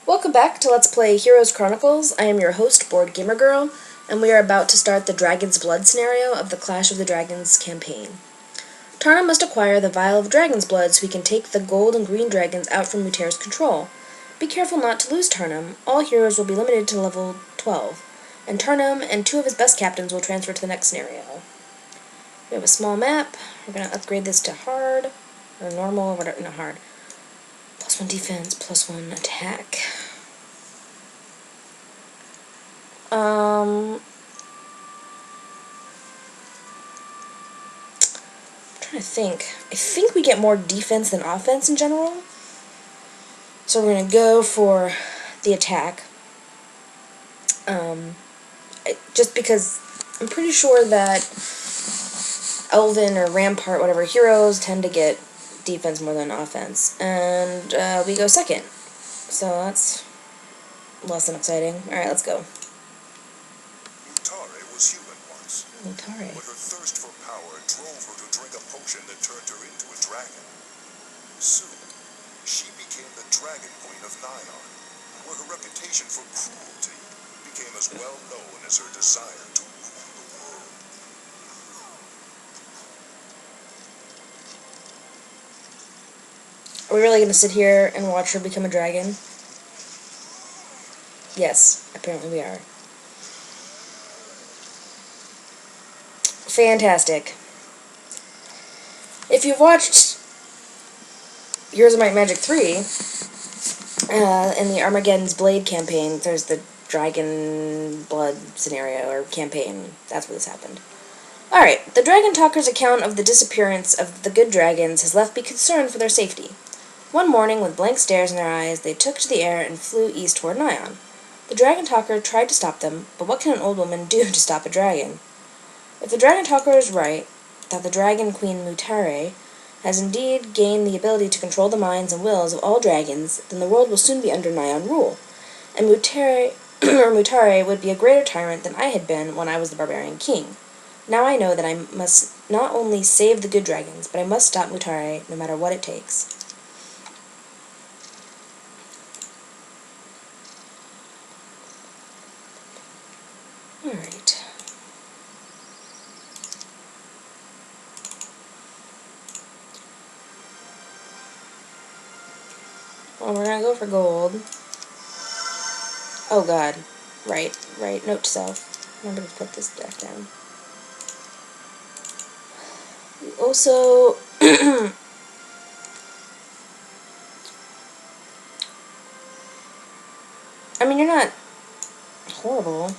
Welcome back to Let's Play Heroes Chronicles. I am your host, Board Gamer Girl, and we are about to start the Dragon's Blood scenario of the Clash of the Dragons campaign. Tarna must acquire the vial of Dragon's Blood so he can take the gold and green dragons out from Muter's control. Be careful not to lose Tarnum. All heroes will be limited to level 12, and Tarnum and two of his best captains will transfer to the next scenario. We have a small map. We're going to upgrade this to hard, or normal, or whatever, no, hard. +1 defense, +1 attack. I'm trying to think. I think we get more defense than offense in general. So we're going to go for the attack. Just because I'm pretty sure that Elven or Rampart, whatever, heroes tend to get defense more than offense. And we go second. So that's less than exciting. Alright, let's go. Mutare was human once. Mutare. But her thirst for power drove her to drink a potion that turned her into a dragon. Soon, she became the Dragon Queen of Nion, where her reputation for cruelty became as well known as her desire to rule the world. Are we really going to sit here and watch her become a dragon? Yes, apparently we are. Fantastic. If you've watched Heroes of Might and Magic 3, in the Armageddon's Blade campaign, there's the Dragon Blood scenario, or campaign. That's where this happened. Alright, the Dragon Talker's account of the disappearance of the good dragons has left me concerned for their safety. One morning, with blank stares in their eyes, they took to the air and flew east toward Nion. The Dragon Talker tried to stop them, but what can an old woman do to stop a dragon? If the Dragon Talker is right, that the Dragon Queen Mutare has indeed gained the ability to control the minds and wills of all dragons, then the world will soon be under Nion rule, and Mutare would be a greater tyrant than I had been when I was the barbarian king. Now I know that I must not only save the good dragons, but I must stop Mutare no matter what it takes. Alright. Well, we're gonna go for gold. Oh god. Right. Note to self. Remember to put this deck down. We also... I mean, you're not horrible.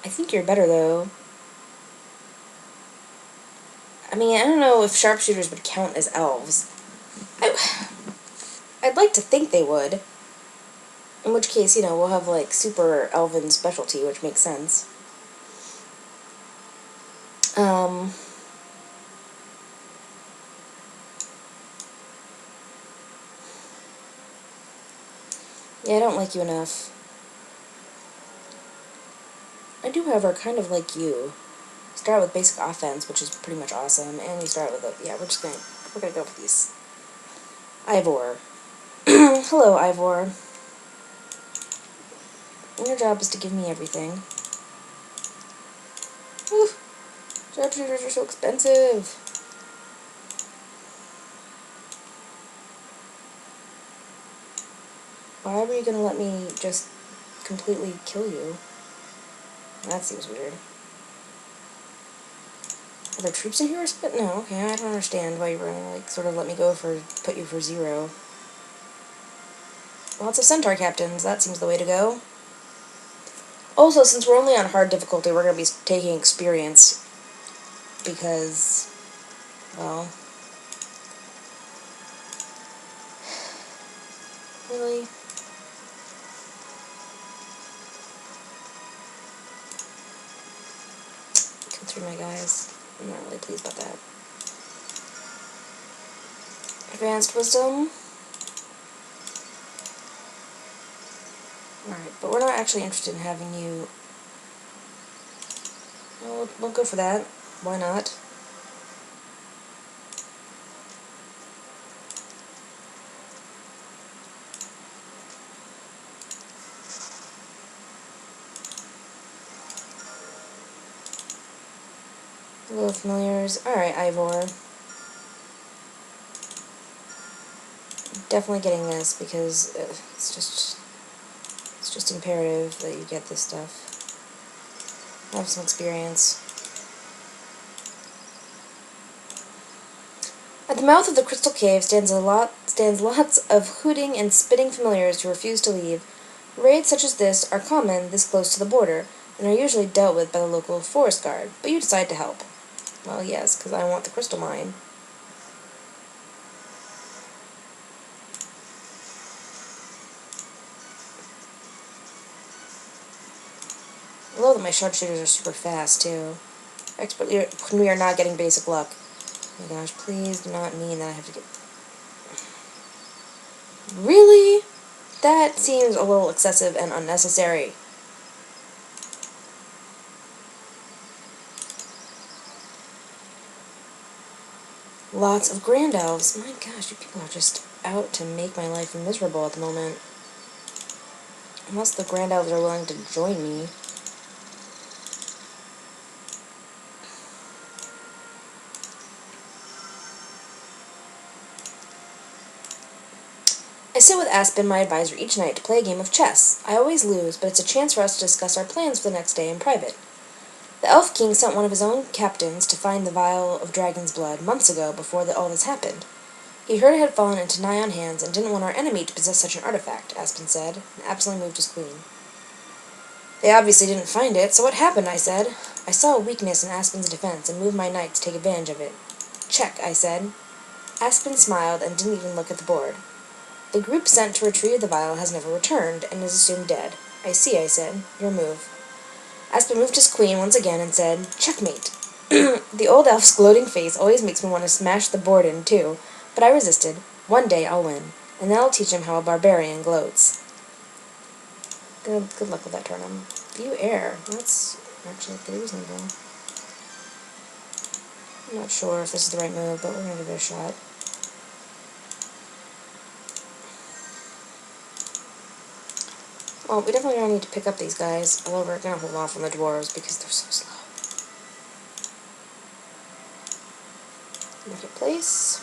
I think you're better, though. I mean, I don't know if sharpshooters would count as elves. I'd like to think they would. In which case, you know, we'll have, like, super elven specialty, which makes sense. Yeah, I don't like you enough. I do, however, kind of like you. Start with basic offense, which is pretty much awesome, and you start with a... Yeah, we're gonna go for these. Ivor. Hello, Ivor. Your job is to give me everything. Whew. Sharpshooters are so expensive. Why were you gonna let me just completely kill you? That seems weird. Are there troops in here? No, okay, I don't understand why you were gonna, like, sort of let me go for, put you for 0. Lots of centaur captains, that seems the way to go. Also, since we're only on hard difficulty, we're gonna be taking experience. Because, well... Really? Kill 3 of my guys. I'm not really pleased about that. Advanced Wisdom. Alright, but we're not actually interested in having you... Well, we'll go for that. Why not? Hello, familiars. Alright, Ivor. Definitely getting this because it's just imperative that you get this stuff. Have some experience. At the mouth of the crystal cave stands lots of hooting and spitting familiars who refuse to leave. Raids such as this are common this close to the border, and are usually dealt with by the local forest guard, but you decide to help. Well, yes, because I want the crystal mine. I love that my sharpshooters are super fast, too. Expertly, when we are not getting basic luck. Oh my gosh, please do not mean that I have to get... Really? That seems a little excessive and unnecessary. Lots of grand elves. My gosh, you people are just out to make my life miserable at the moment. Unless the grand elves are willing to join me. I sit with Aspen, my advisor, each night to play a game of chess. I always lose, but it's a chance for us to discuss our plans for the next day in private. The Elf King sent one of his own captains to find the vial of dragon's blood months ago before all this happened. He heard it had fallen into nigh-on hands and didn't want our enemy to possess such an artifact, Aspen said, and absently moved his queen. They obviously didn't find it, so what happened, I said. I saw a weakness in Aspen's defense and moved my knight to take advantage of it. Check, I said. Aspen smiled and didn't even look at the board. The group sent to retrieve the vial has never returned, and is assumed dead. I see, I said. Your move. Aspen moved his queen once again and said, Checkmate. The old elf's gloating face always makes me want to smash the board in, too, but I resisted. One day I'll win, and then I'll teach him how a barbarian gloats. Good luck with that turn. View air. That's actually pretty reasonable. I'm not sure if this is the right move, but we're going to give it a shot. Well, we definitely don't need to pick up these guys, although we're going to hold off on the dwarves because they're so slow. Marketplace.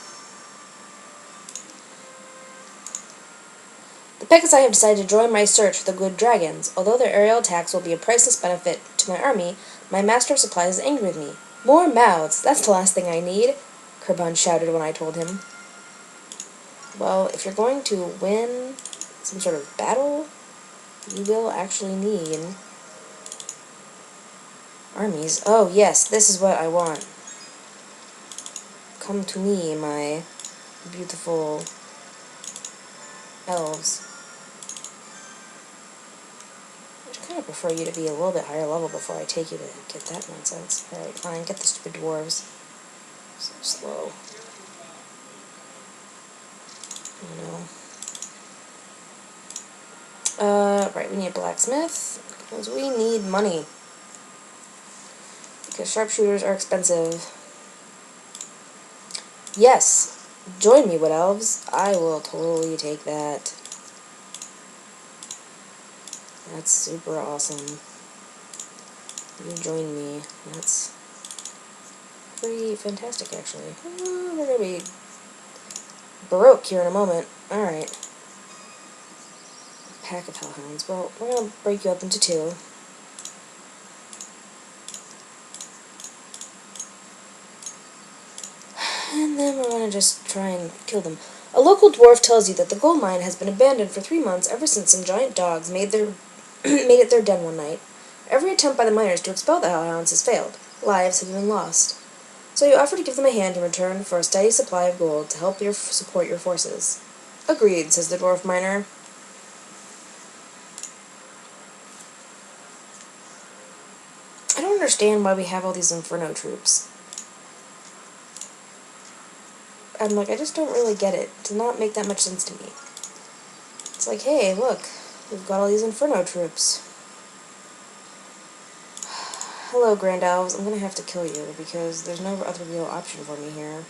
The Pegasus have decided to join my search for the good dragons. Although their aerial attacks will be a priceless benefit to my army, my master of supplies is angry with me. More mouths! That's the last thing I need, Kerbon shouted when I told him. Well, if you're going to win some sort of battle, you will actually need armies. Oh, yes, this is what I want. Come to me, my beautiful elves. I kind of prefer you to be a little bit higher level before I take you to get that nonsense. Alright, fine, get the stupid dwarves. So slow. Right, we need a blacksmith, because we need money. Because sharpshooters are expensive. Yes! Join me, Wood Elves. I will totally take that. That's super awesome. You join me. That's pretty fantastic, actually. We're gonna be Baroque here in a moment. Alright. Pack of hellhounds. Well, we're gonna break you up into two. And then we're gonna just try and kill them. A local dwarf tells you that the gold mine has been abandoned for 3 months ever since some giant dogs made it their den one night. Every attempt by the miners to expel the hellhounds has failed. Lives have been lost. So you offer to give them a hand in return for a steady supply of gold to help support your forces. Agreed, says the dwarf miner. I don't understand why we have all these inferno troops. I'm like, I just don't really get it. It does not make that much sense to me. It's like, hey, look, we've got all these inferno troops. Hello, Grand Elves. I'm gonna have to kill you because there's no other real option for me here.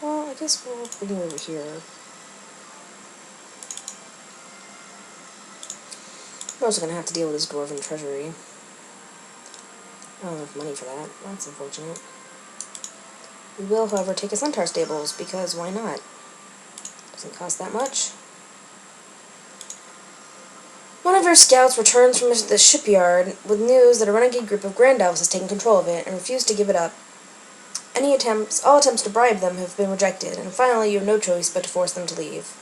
Well, I guess we'll bring you over here. We're also gonna have to deal with this dwarven treasury. I don't have money for that. That's unfortunate. We will, however, take a centaur stables, because why not? Doesn't cost that much. One of our scouts returns from the shipyard with news that a renegade group of Grand Elves has taken control of it and refused to give it up. All attempts to bribe them have been rejected, and finally you have no choice but to force them to leave.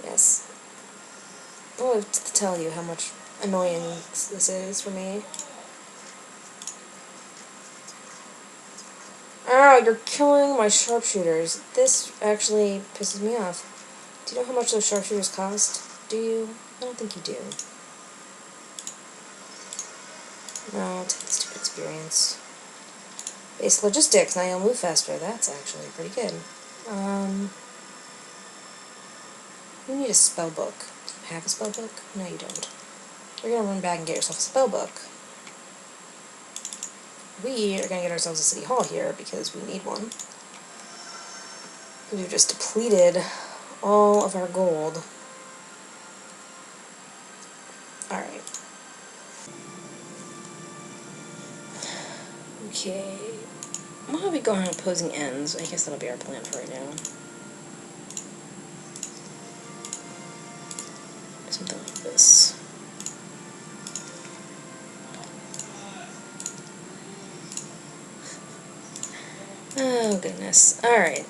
Yes. I don't have to tell you how much annoying this is for me. Ow, you're killing my sharpshooters. This actually pisses me off. Do you know how much those sharpshooters cost? Do you? I don't think you do. No, I'll take the stupid experience. Base logistics, now you'll move faster. That's actually pretty good. You need a spell book. Do you have a spell book? No, you don't. You're gonna run back and get yourself a spell book. We are gonna get ourselves a city hall here because we need one. We've just depleted all of our gold. Alright. Okay. We'll be going on opposing ends. I guess that'll be our plan for right now. Something like this. Oh, goodness. Alright.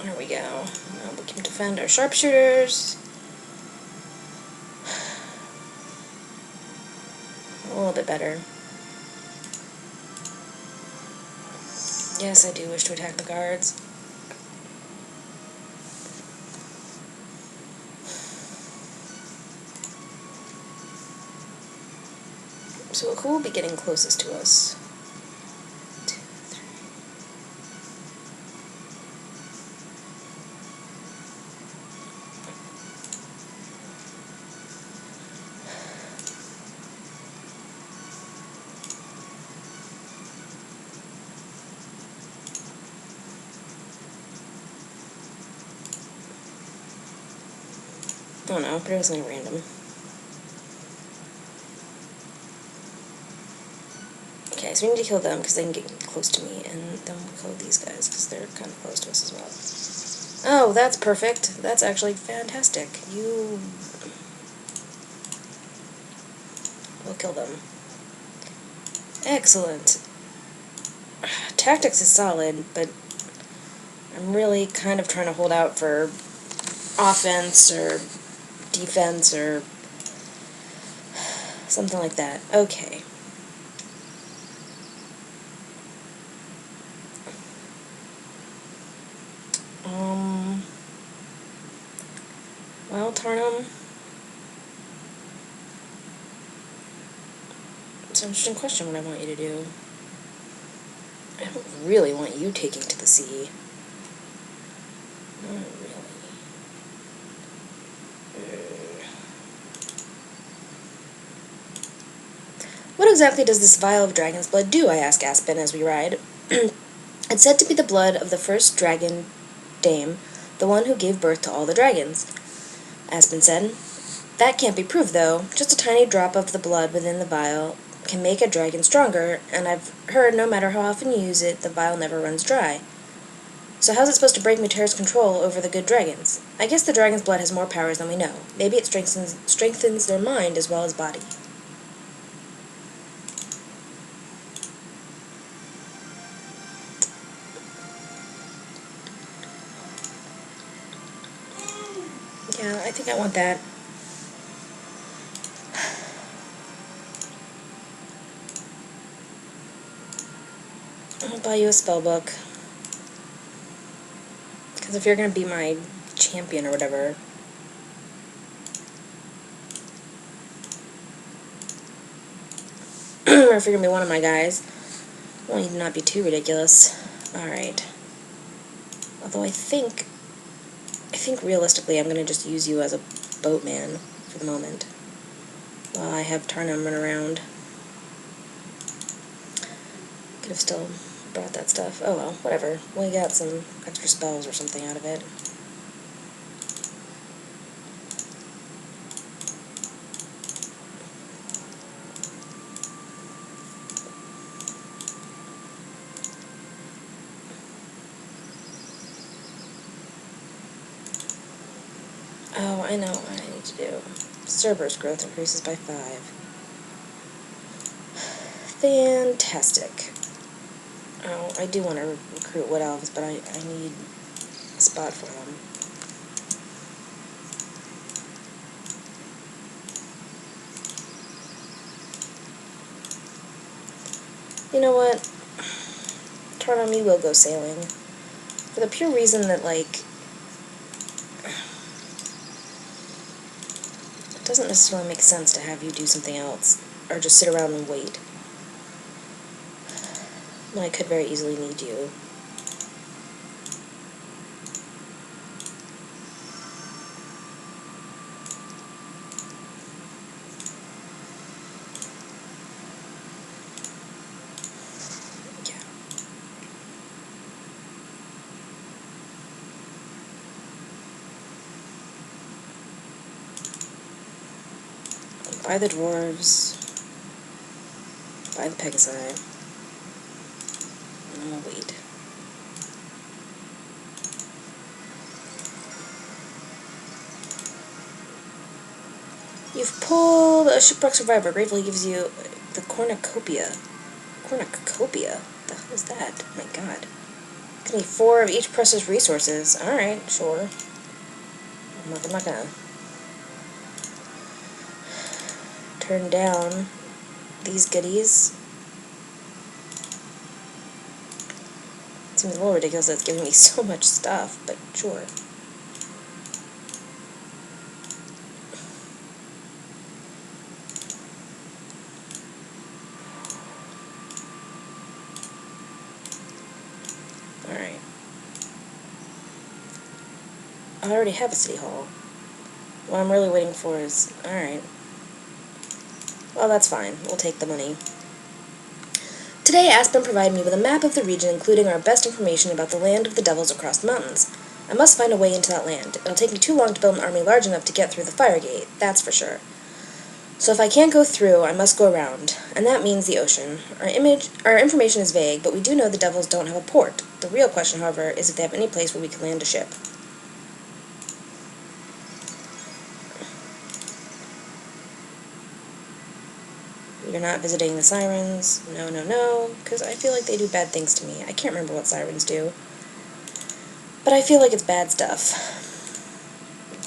There we go. Now we can defend our sharpshooters. A little bit better. Yes, I do wish to attack the guards. So who will be getting closest to us? 2, 3. Oh no, but it was only random. Okay, so we need to kill them because they can get close to me, and then we'll kill these guys because they're kind of close to us as well. Oh, that's perfect. That's actually fantastic. We'll kill them. Excellent. Tactics is solid, but I'm really kind of trying to hold out for offense or defense or something like that. Okay. Well, Tarnum, it's an interesting question what I want you to do. I don't really want you taking to the sea. Not really. What exactly does this vial of dragon's blood do? I ask Aspen as we ride. It's said to be the blood of the first dragon dame, the one who gave birth to all the dragons. Aspen said. That can't be proved, though. Just a tiny drop of the blood within the vial can make a dragon stronger, and I've heard no matter how often you use it, the vial never runs dry. So how's it supposed to break Muter's control over the good dragons? I guess the dragon's blood has more powers than we know. Maybe it strengthens their mind as well as body. Yeah, I think I want that. I'll buy you a spell book. Because if you're going to be my champion or whatever... or if you're going to be one of my guys, I want you to not be too ridiculous. Alright. Although I think realistically I'm going to just use you as a boatman for the moment. While I have Tarnum run around. Could have still brought that stuff. Oh well, whatever. We got some extra spells or something out of it. do? Cerberus growth increases by 5. Fantastic. Oh, I do want to recruit wood elves, but I need a spot for them. You know what? Turn on me, we'll go sailing. For the pure reason that, like, it doesn't necessarily make sense to have you do something else, or just sit around and wait. When I could very easily need you. Buy the dwarves. Buy the Pegasi. And we'll wait. You've pulled a shipwreck survivor. Gratefully gives you the cornucopia. Cornucopia? What the hell is that? Oh my god. Give me 4 of each precious resources. Alright, sure. I'm not gonna turn down these goodies. It seems a little ridiculous that it's giving me so much stuff, but sure. Alright. I already have a city hall. What I'm really waiting for is... Alright. Well, that's fine. We'll take the money. Today, Aspen provided me with a map of the region, including our best information about the land of the devils across the mountains. I must find a way into that land. It'll take me too long to build an army large enough to get through the fire gate, that's for sure. So if I can't go through, I must go around, and that means the ocean. Our information is vague, but we do know the devils don't have a port. The real question, however, is if they have any place where we can land a ship. You're not visiting the sirens. No, no, no. Because I feel like they do bad things to me. I can't remember what sirens do. But I feel like it's bad stuff.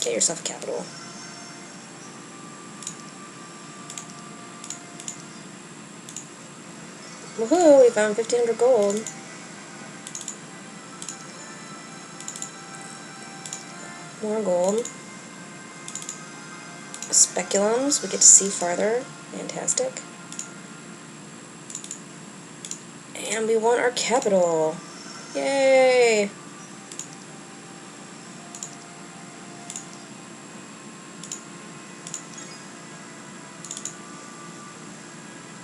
Get yourself a capital. Woohoo! We found 1,500 gold. More gold. Speculums. We get to see farther. Fantastic. And we want our capital. Yay!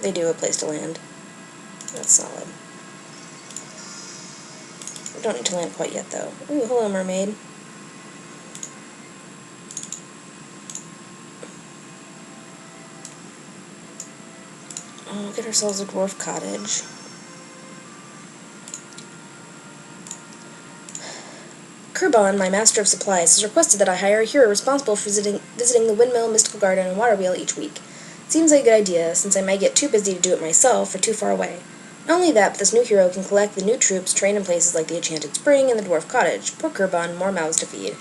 They do have a place to land. That's solid. We don't need to land quite yet, though. Ooh, hello, mermaid. Oh, we'll get ourselves a dwarf cottage. Kurbon, my master of supplies, has requested that I hire a hero responsible for visiting the windmill, mystical garden, and water wheel each week. It seems like a good idea, since I might get too busy to do it myself or too far away. Not only that, but this new hero can collect the new troops trained in places like the Enchanted Spring and the Dwarf Cottage. Poor Kurbon, more mouths to feed.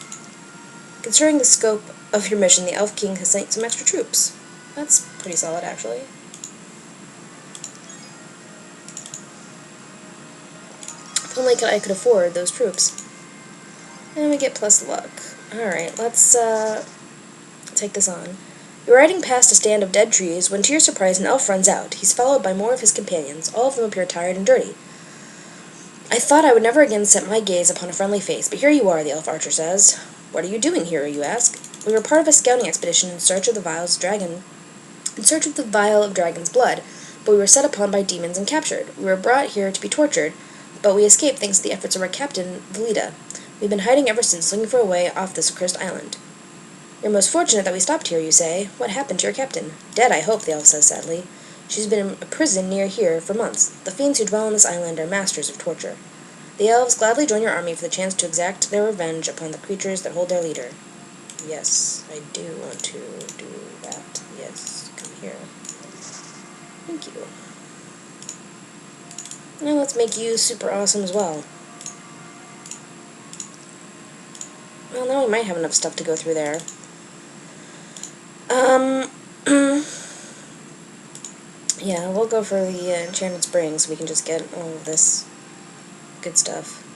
Considering the scope of your mission, the Elf King has sent some extra troops. That's pretty solid, actually. If only I could afford those troops. And we get plus luck. Alright, let's take this on. You're riding past a stand of dead trees when, to your surprise, an elf runs out. He's followed by more of his companions. All of them appear tired and dirty. I thought I would never again set my gaze upon a friendly face, but here you are, the elf archer says. What are you doing here, you ask? We were part of a scouting expedition in search of the vial of dragon's blood, but we were set upon by demons and captured. We were brought here to be tortured, but we escaped thanks to the efforts of our captain, Velida. We've been hiding ever since, looking for a way off this accursed island. You're most fortunate that we stopped here, you say. What happened to your captain? Dead, I hope, the elf says sadly. She's been in a prison near here for months. The fiends who dwell on this island are masters of torture. The elves gladly join your army for the chance to exact their revenge upon the creatures that hold their leader. Yes, I do want to do that. Yes, come here. Thank you. Now let's make you super awesome as well. Well, now we might have enough stuff to go through there. Yeah, we'll go for the Enchanted Spring so we can just get all of this good stuff.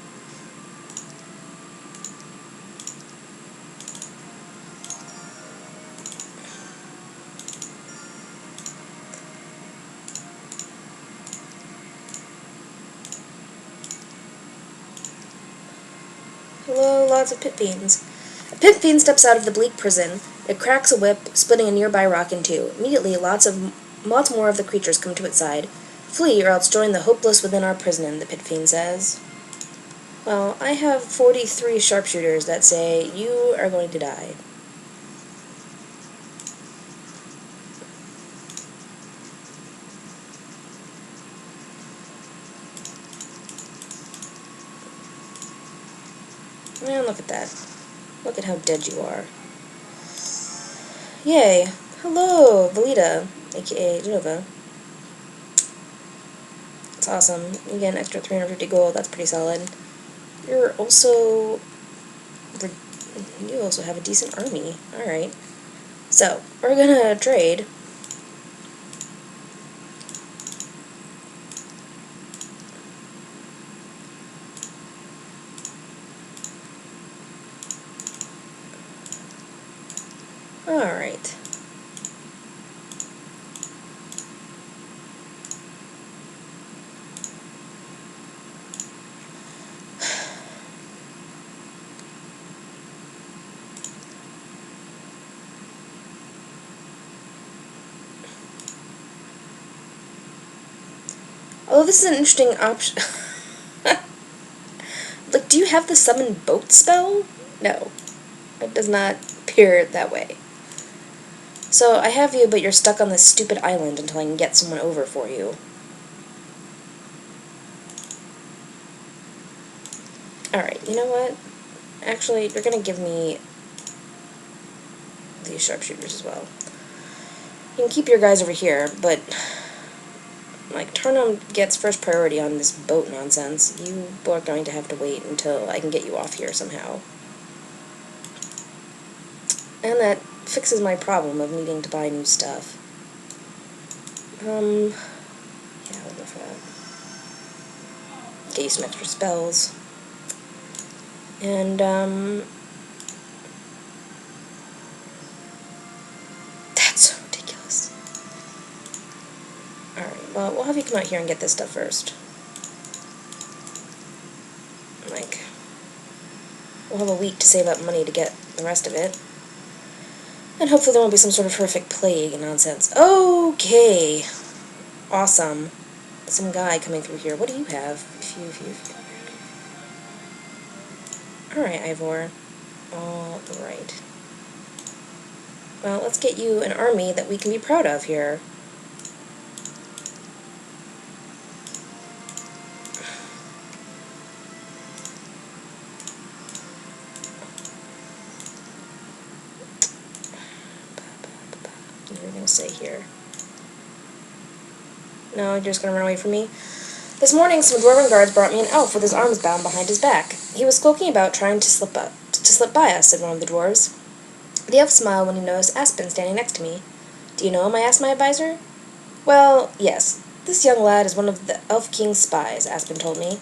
Hello, lots of pit fiends. A pit fiend steps out of the bleak prison. It cracks a whip, splitting a nearby rock in two. Immediately, lots more of the creatures come to its side. Flee, or else join the hopeless within our prison, the pit fiend says. Well, I have 43 sharpshooters that say, you are going to die. And look at that. Look at how dead you are. Yay. Hello, Valita, aka Genova. That's awesome. You get an extra 350 gold, that's pretty solid. You also have a decent army. Alright. So, we're gonna trade. Alright. Oh, this is an interesting option. Look, do you have the summon boat spell? No. It does not appear that way. So, I have you, but you're stuck on this stupid island until I can get someone over for you. Alright, you know what? Actually, you're gonna give me these sharpshooters as well. You can keep your guys over here, but like, Turnham gets first priority on this boat nonsense. You are going to have to wait until I can get you off here somehow. And that fixes my problem of needing to buy new stuff. Yeah, we'll go for that. Get you some extra spells. And, that's so ridiculous. Alright, well, we'll have you come out here and get this stuff first. Like, we'll have a week to save up money to get the rest of it. And hopefully there won't be some sort of horrific plague and nonsense. Okay. Awesome. Some guy coming through here. What do you have? Phew. Alright, Ivor. Alright. Well, let's get you an army that we can be proud of here. What are we going to say here? No, you're just going to run away from me? This morning, some dwarven guards brought me an elf with his arms bound behind his back. He was skulking about, trying to slip by us, said one of the dwarves. The elf smiled when he noticed Aspen standing next to me. Do you know him? I asked my advisor. Well, yes. This young lad is one of the Elf King's spies, Aspen told me.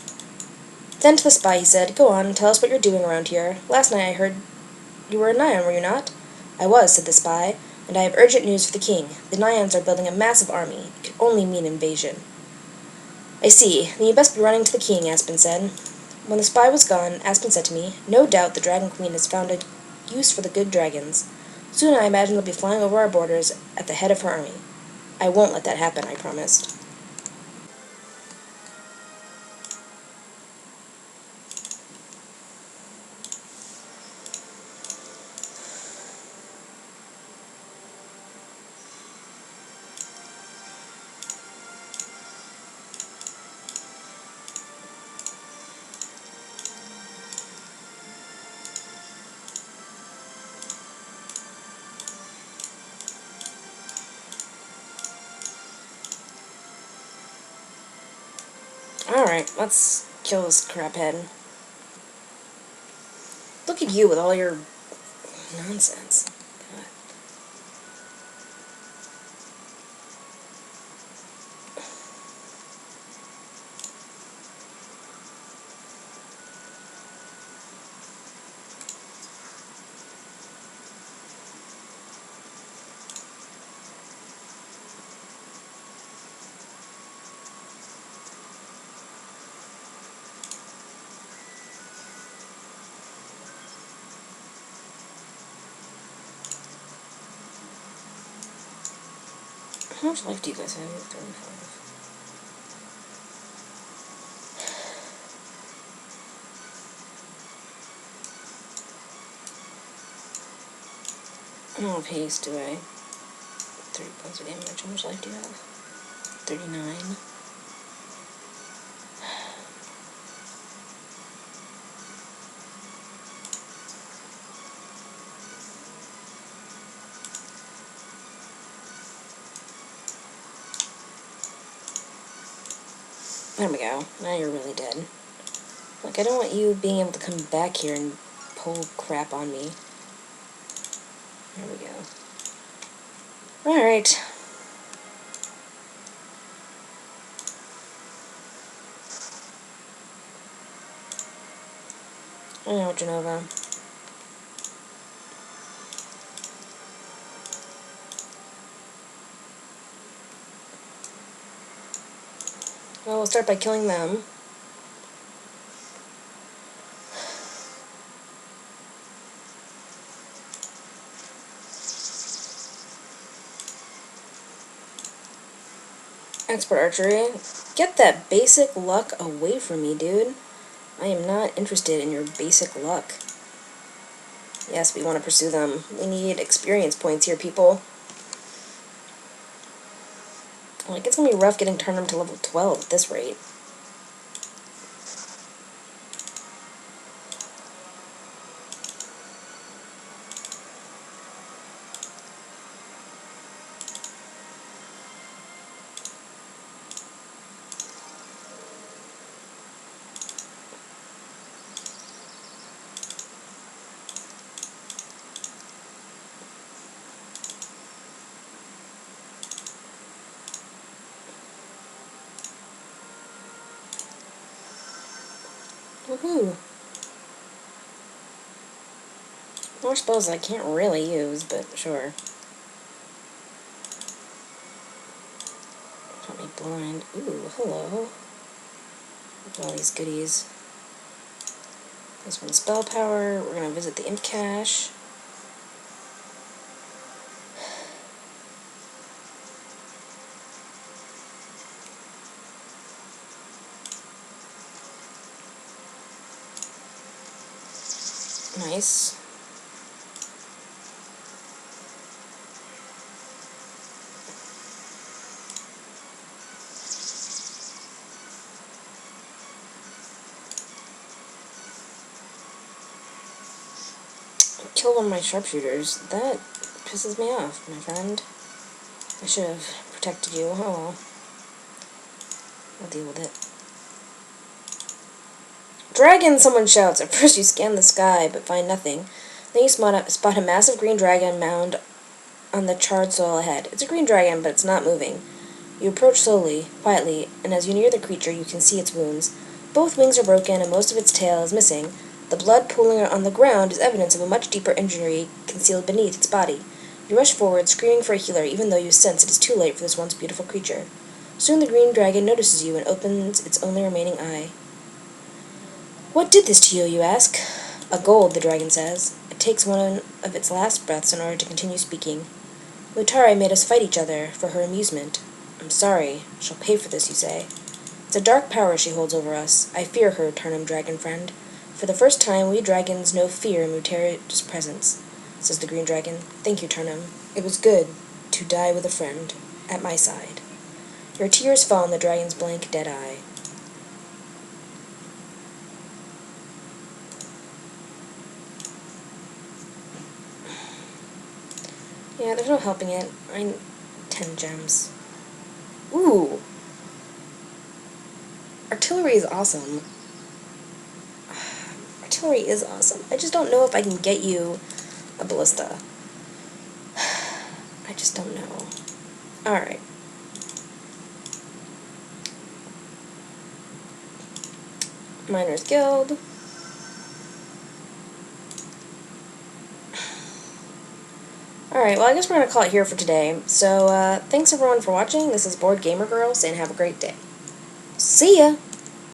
Then to the spy he said, Go on, tell us what you're doing around here. Last night I heard you were in Nyan, were you not? I was, said the spy, and I have urgent news for the king. The Nyans are building a massive army. It could only mean invasion. I see. Then you best be running to the king, Aspen said. When the spy was gone, Aspen said to me, No doubt the Dragon Queen has found a use for the good dragons. Soon I imagine they'll be flying over our borders at the head of her army. I won't let that happen, I promised. Alright, let's kill this craphead. Look at you with all your nonsense. God. How much life do you guys have? 35. I don't have haste, do I? 30 points of damage. How much life do you have? 39. There we go. Now you're really dead. Like, I don't want you being able to come back here and pull crap on me. There we go. Alright. I know, Genova. Well, we'll start by killing them. Expert archery. Get that basic luck away from me, dude. I am not interested in your basic luck. Yes, we want to pursue them. We need experience points here, people. Like, it's gonna be rough getting turned to level 12 at this rate. Woohoo! More spells I can't really use, but sure. Got me blind. Ooh, hello. Look at all these goodies. This one's spell power. We're gonna visit the imp cache. Nice. Killed one of my sharpshooters. That pisses me off, my friend. I should have protected you. Oh well. I'll deal with it. Dragon! Someone shouts. At first you scan the sky, but find nothing. Then you spot a massive green dragon mound on the charred soil ahead. It's a green dragon, but it's not moving. You approach slowly, quietly, and as you near the creature, you can see its wounds. Both wings are broken, and most of its tail is missing. The blood pooling on the ground is evidence of a much deeper injury concealed beneath its body. You rush forward, screaming for a healer, even though you sense it is too late for this once beautiful creature. Soon the green dragon notices you and opens its only remaining eye. What did this to you, you ask? A gold, the dragon says. It takes one of its last breaths in order to continue speaking. Mutare made us fight each other for her amusement. I'm sorry. She'll pay for this, you say. It's a dark power she holds over us. I fear her, Turnham dragon friend. For the first time, we dragons know fear in Mutare's presence, says the green dragon. Thank you, Turnham. It was good to die with a friend at my side. Your tears fall in the dragon's blank, dead eye. Yeah, there's no helping it. I need 10 gems. Ooh! Artillery is awesome. Artillery is awesome. I just don't know if I can get you a ballista. I just don't know. Alright. Miners Guild. Alright, well I guess we're going to call it here for today. So, thanks everyone for watching. This is Bored Gamer Girls, and have a great day. See ya!